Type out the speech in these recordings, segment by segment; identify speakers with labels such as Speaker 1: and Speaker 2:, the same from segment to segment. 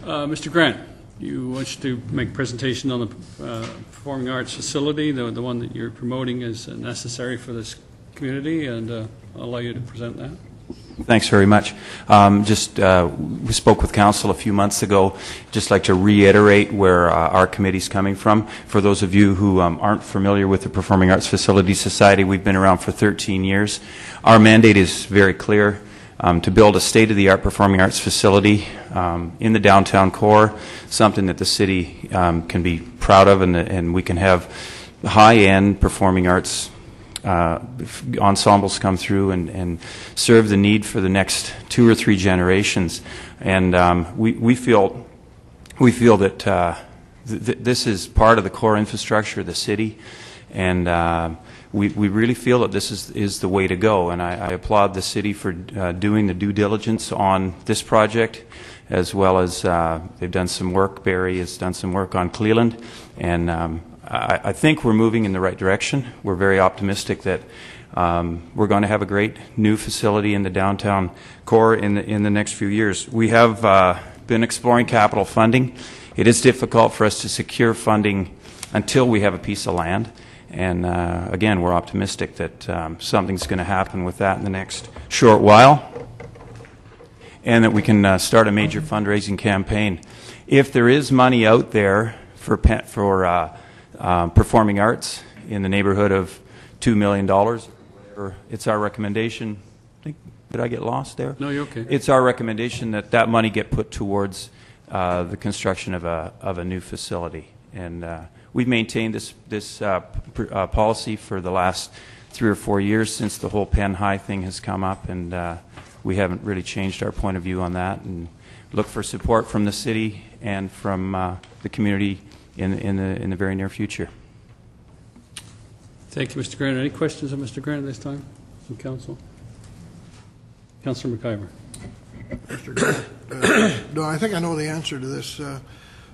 Speaker 1: Mr. Grant, you wish to make a presentation on the Performing Arts facility, the one that you're promoting as necessary for this community, and I'll allow you to present that.
Speaker 2: Thanks very much. We spoke with Council a few months ago. Just like to reiterate where our committee's coming from. For those of you who aren't familiar with the Performing Arts Facility Society, we've been around for 13 years. Our mandate is very clear. To build a state-of-the-art performing arts facility in the downtown core, something that the city can be proud of, and we can have high-end performing arts ensembles come through and serve the need for the next 2 or 3 generations. And we feel that this is part of the core infrastructure of the city, and we really feel that this is the way to go, and I applaud the city for doing the due diligence on this project, as well as they've done some work. Barry has done some work on Cleland, and I think we're moving in the right direction. We're very optimistic that we're going to have a great new facility in the downtown core in the next few years. We have been exploring capital funding. It is difficult for us to secure funding until we have a piece of land. And again, we're optimistic that something's going to happen with that in the next short while, and that we can start a major fundraising campaign. If there is money out there for performing arts in the neighborhood of $2 million, it's our recommendation. Did I get lost there?
Speaker 1: No, you're okay.
Speaker 2: It's our recommendation that that money get put towards the construction of a new facility. And we've maintained this policy for the last 3 or 4 years since the whole Penn High thing has come up, and we haven't really changed our point of view on that, and look for support from the city and from the community in the very near future.
Speaker 1: Thank you, Mr. Grant. Any questions of Mr. Grant at this time from Council? Councillor McIver.
Speaker 3: Mr. Grant, no, I think I know the answer to this.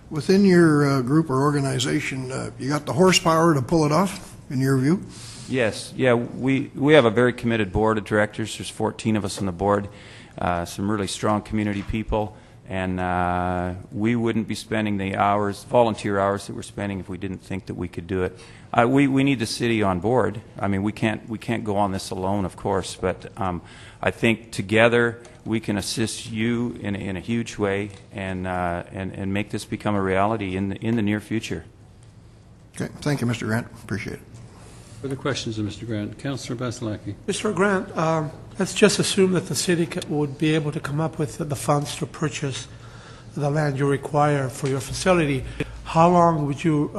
Speaker 3: Within your group or organization, you got the horsepower to pull it off, in your view?
Speaker 2: Yes. Yeah, we have a very committed board of directors. There's 14 of us on the board, some really strong community people, and we wouldn't be spending the volunteer hours that we're spending if we didn't think that we could do it. We need the city on board. I mean, we can't go on this alone, of course, but I think together we can assist you in a huge way and make this become a reality in the near future.
Speaker 3: Okay, thank you, Mr. Grant. Appreciate it.
Speaker 1: Further questions of Mr. Grant? Councillor Basilaki.
Speaker 4: Mr. Grant, let's just assume that the city would be able to come up with the funds to purchase the land you require for your facility. How long would you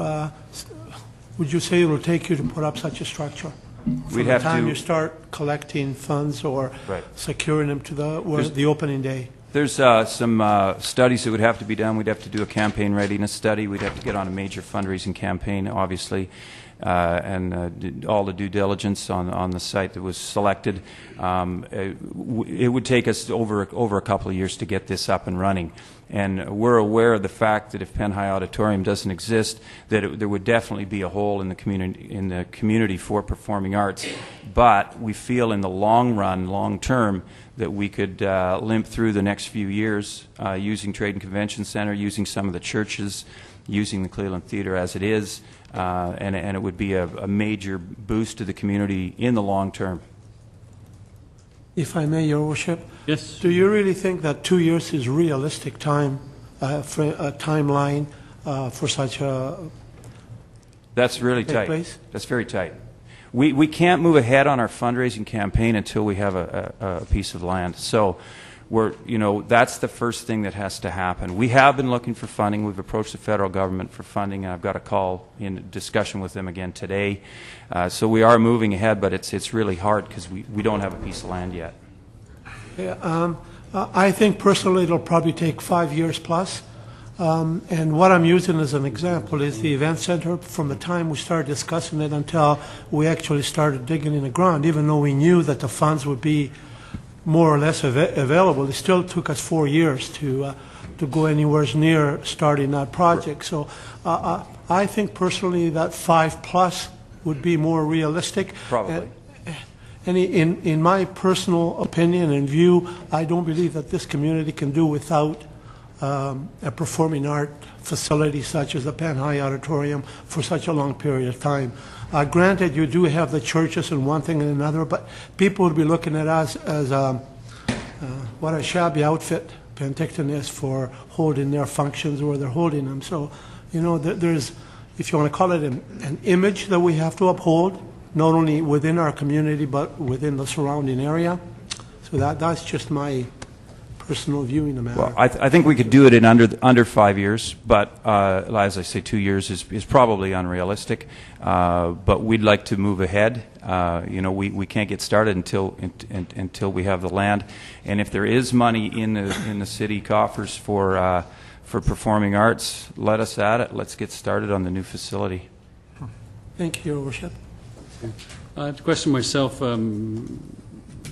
Speaker 4: say it will take you to put up such a structure? From the time you start collecting funds or securing them to the opening day?
Speaker 2: There's some studies that would have to be done. We'd have to do a campaign readiness study. We'd have to get on a major fundraising campaign, obviously, and all the due diligence on the site that was selected. It would take us over a couple of years to get this up and running. And we're aware of the fact that if Penn High Auditorium doesn't exist, that there would definitely be a hole in the community for performing arts. But we feel in the long run, long term, that we could limp through the next few years using Trade and Convention Center, using some of the churches, using the Cleveland Theater as it is, and it would be a major boost to the community in the long term.
Speaker 4: If I may, Your Worship.
Speaker 1: Yes.
Speaker 4: Do you really think that 2 years is realistic timeline for such a?
Speaker 2: That's really tight.
Speaker 4: Place?
Speaker 2: That's very tight. We can't move ahead on our fundraising campaign until we have a piece of land. So that's the first thing that has to happen. We have been looking for funding. We've approached the federal government for funding, and I've got a call in discussion with them again today. So we are moving ahead, but it's really hard because we don't have a piece of land yet.
Speaker 4: Yeah, I think personally it'll probably take 5 years plus. And what I'm using as an example is the event center. From the time we started discussing it until we actually started digging in the ground, even though we knew that the funds would be more or less available, it still took us 4 years to go anywhere near starting that project. So I think personally that 5+ would be more realistic.
Speaker 2: Probably.
Speaker 4: And in my personal opinion and view, I don't believe that this community can do without a performing art facility such as the Penn High Auditorium for such a long period of time. Granted, you do have the churches and one thing and another, but people would be looking at us as what a shabby outfit Penticton is for holding their functions where they're holding them. So, you know, there's, if you want to call it an image that we have to uphold, not only within our community but within the surrounding area. So that's just my personal viewing the matter.
Speaker 2: Well, I think we could do it in under 5 years, but as I say, 2 years is probably unrealistic. But we'd like to move ahead. You know, we can't get started until we have the land. And if there is money in the city coffers for performing arts, let us at it. Let's get started on the new facility.
Speaker 4: Thank you, Your Worship.
Speaker 1: Question myself.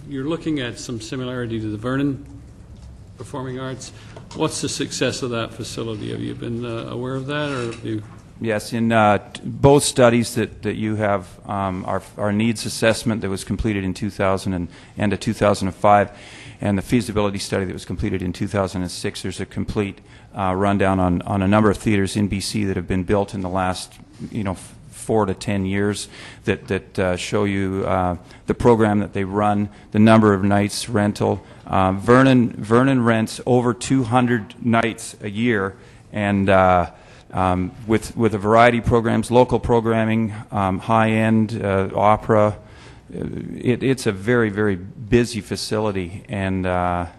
Speaker 1: You're looking at some similarity to the Vernon Performing Arts. What's the success of that facility? Have you been aware of that, or have you?
Speaker 2: Yes, in both studies that you have, our needs assessment that was completed in 2000 and 2005, and the feasibility study that was completed in 2006, there's a complete rundown on a number of theaters in BC that have been built in the last, 4 to 10 years that show you the program that they run, the number of nights rental. Vernon rents over 200 nights a year, and with a variety of programs, local programming, high-end opera. It's a very, very busy facility, and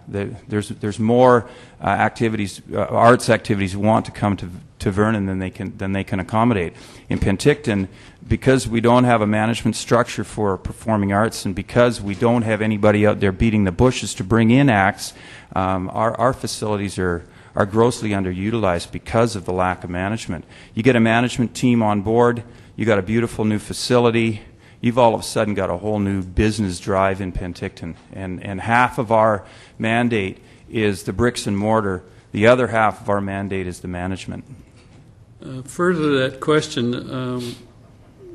Speaker 2: there's more activities, arts activities want to come to Vernon than they can accommodate. In Penticton, because we don't have a management structure for performing arts, and because we don't have anybody out there beating the bushes to bring in acts, our facilities are grossly underutilized because of the lack of management. You get a management team on board, you got a beautiful new facility, you've all of a sudden got a whole new business drive in Penticton. And half of our mandate is the bricks and mortar. The other half of our mandate is the management.
Speaker 1: Further to that question,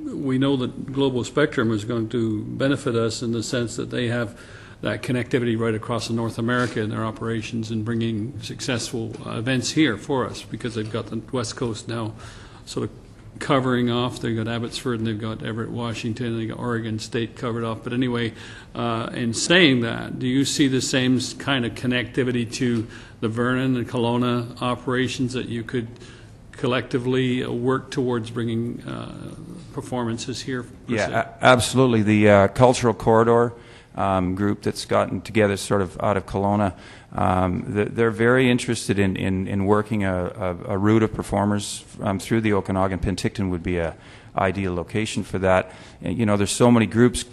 Speaker 1: we know that Global Spectrum is going to benefit us in the sense that they have that connectivity right across North America in their operations and bringing successful events here for us, because they've got the West Coast now sort of covering off. They've got Abbotsford and they've got Everett, Washington, and they've got Oregon State covered off. But anyway, in saying that, do you see the same kind of connectivity to the Vernon and Kelowna operations that you could collectively work towards bringing performances here?
Speaker 2: Yeah, absolutely. The Cultural Corridor group that's gotten together sort of out of Kelowna, they're very interested in working a route of performers through the Okanagan. Penticton would be a ideal location for that. And, there's so many groups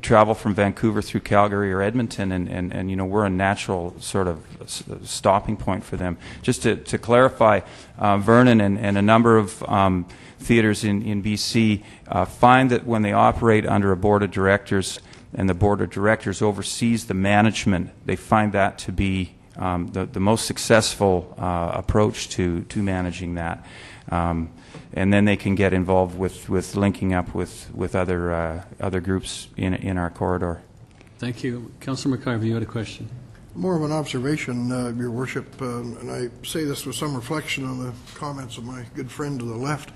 Speaker 2: travel from Vancouver through Calgary or Edmonton, and we're a natural sort of stopping point for them. Just to clarify, Vernon and a number of theaters in BC find that when they operate under a board of directors, and the board of directors oversees the management, they find that to be the most successful approach to managing that. And then they can get involved with linking up with other groups in our corridor.
Speaker 1: Thank you. Councillor McIver, you had a question.
Speaker 3: More of an observation, Your Worship, and I say this with some reflection on the comments of my good friend to the left.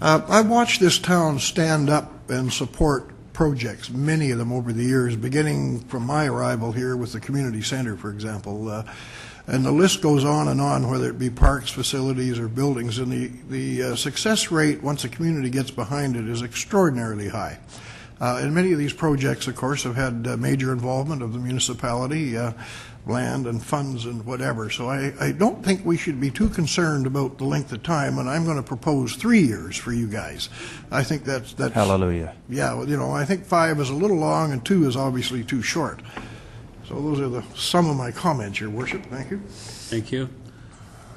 Speaker 3: I've watched this town stand up and support projects, many of them over the years, beginning from my arrival here with the community center, for example. And the list goes on, whether it be parks, facilities, or buildings. And the success rate, once a community gets behind it, is extraordinarily high. And many of these projects, of course, have had major involvement of the municipality, land and funds and whatever. So I don't think we should be too concerned about the length of time, and I'm going to propose 3 years for you guys. I think that's
Speaker 2: Hallelujah.
Speaker 3: Yeah, I think 5 is a little long and 2 is obviously too short. So those are some of my comments, Your Worship. Thank you.
Speaker 1: Thank you.